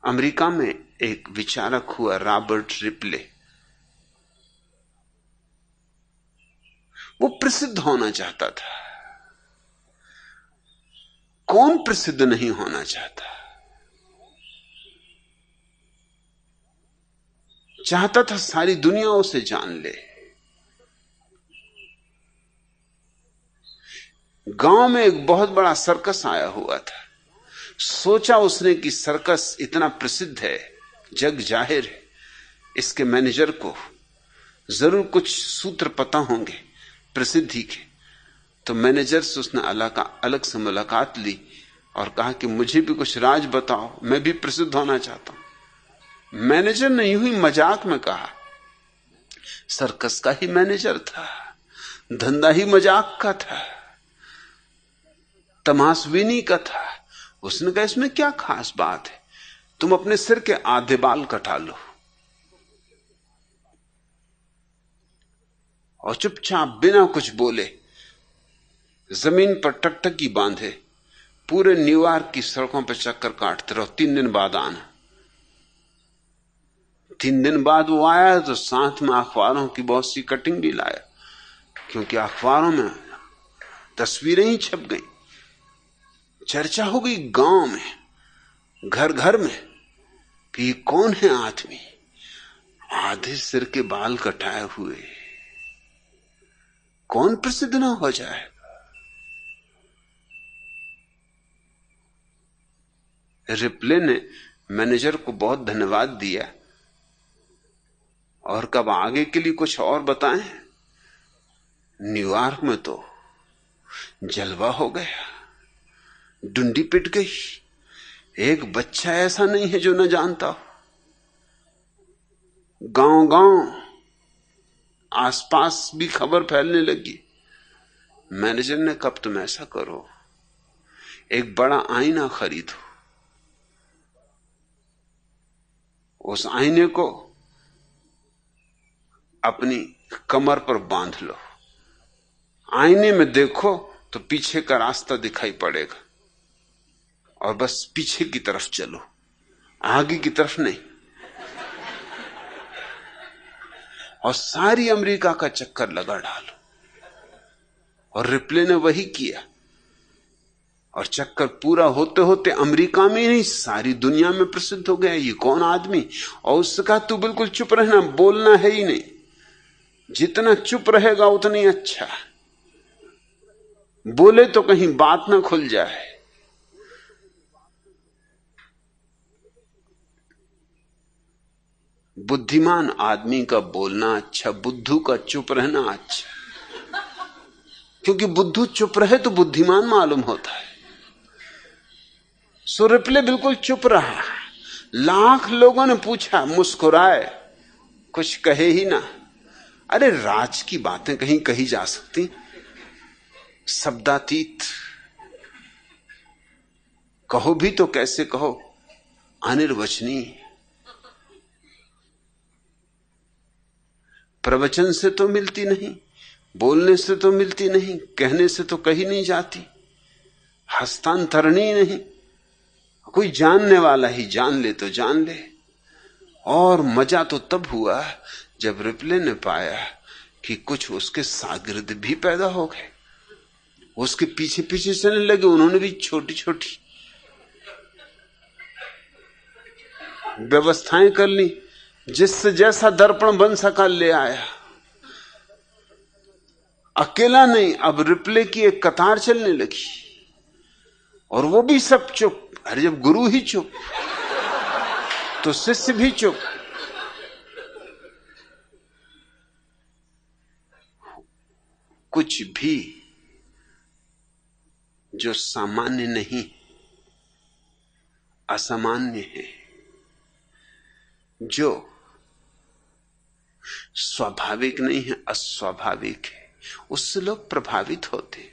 America में एक विचारक हुआ रॉबर्ट रिपले। वो प्रसिद्ध होना चाहता था। कौन प्रसिद्ध नहीं होना चाहता? चाहता था सारी दुनिया उसे जान ले। गांव में एक बहुत बड़ा सर्कस आया हुआ था। सोचा उसने कि सर्कस इतना प्रसिद्ध है, जग जाहिर है, इसके मैनेजर को जरूर कुछ सूत्र पता होंगे प्रसिद्धि के। तो मैनेजर से उसने अलग से मुलाकात ली और कहा कि मुझे भी कुछ राज बताओ, मैं भी प्रसिद्ध होना चाहता हूं। मैनेजर ने यूं ही मजाक में कहा, सर्कस का ही मैनेजर था, धंधा ही मजाक का था, तमाशबीनी का था। उसने कहा इसमें क्या खास बात है, तुम अपने सिर के आधे बाल कटा लो और चुपचाप बिना कुछ बोले जमीन पर टकटकी बांधे पूरे न्यूयॉर्क की सड़कों पर चक्कर काटते रहो, 3 दिन बाद आना। 3 दिन बाद वो आया तो साथ में अखबारों की बहुत सी कटिंग भी लाया, क्योंकि अखबारों में तस्वीरें ही छप गई। चर्चा हो गई गांव में, घर घर में कि ये कौन है आदमी, आधे सिर के बाल कटाए हुए, कौन प्रसिद्ध ना हो जाए। रिप्ले ने मैनेजर को बहुत धन्यवाद दिया और कब आगे के लिए कुछ और बताएं। न्यूयॉर्क में तो जलवा हो गया, डुंडी पिट गई। एक बच्चा ऐसा नहीं है जो न जानता हो। गांव गांव आसपास भी खबर फैलने लगी। मैनेजर ने कब तुम ऐसा करो, एक बड़ा आईना खरीदो, उस आईने को अपनी कमर पर बांध लो, आईने में देखो तो पीछे का रास्ता दिखाई पड़ेगा और बस पीछे की तरफ चलो, आगे की तरफ नहीं। और सारी अमेरिका का चक्कर लगा डालो। और रिप्ले ने वही किया और चक्कर पूरा होते होते अमेरिका में ही नहीं सारी दुनिया में प्रसिद्ध हो गया ये कौन आदमी। और उससे कहा तू बिल्कुल चुप रहना, बोलना है ही नहीं, जितना चुप रहेगा उतना ही अच्छा, बोले तो कहीं बात ना खुल जाए। बुद्धिमान आदमी का बोलना अच्छा, बुद्धू का चुप रहना अच्छा, क्योंकि बुद्धू चुप रहे तो बुद्धिमान मालूम होता है। सो रिप्ले बिल्कुल चुप रहा। लाख लोगों ने पूछा, मुस्कुराए, कुछ कहे ही ना। अरे राज की बातें कहीं कही जा सकती, शब्दातीत कहो भी तो कैसे कहो, अनिर्वचनीय। प्रवचन से तो मिलती नहीं, बोलने से तो मिलती नहीं, कहने से तो कही नहीं जाती, हस्तांतरणी नहीं। कोई जानने वाला ही जान ले तो जान ले। और मजा तो तब हुआ जब रिप्ले ने पाया कि कुछ उसके शागिर्द भी पैदा हो गए, उसके पीछे पीछे चलने लगे। उन्होंने भी छोटी छोटी व्यवस्थाएं कर ली, जिससे जैसा दर्पण बन सका ले आया। अकेला नहीं, अब रिप्ले की एक कतार चलने लगी और वो भी सब चुप। अरे जब गुरु ही चुप तो शिष्य भी चुप। कुछ भी जो सामान्य नहीं, असामान्य है, जो स्वाभाविक नहीं है, अस्वाभाविक है, उससे लोग प्रभावित होते।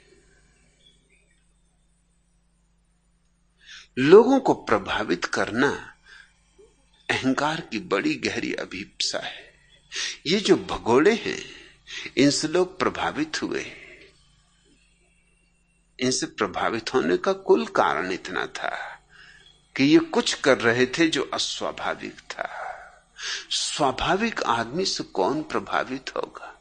लोगों को प्रभावित करना अहंकार की बड़ी गहरी अभिप्सा है। ये जो भगोड़े हैं, इनसे लोग प्रभावित हुए। इनसे प्रभावित होने का कुल कारण इतना था कि ये कुछ कर रहे थे जो अस्वाभाविक था। स्वाभाविक आदमी से कौन प्रभावित होगा?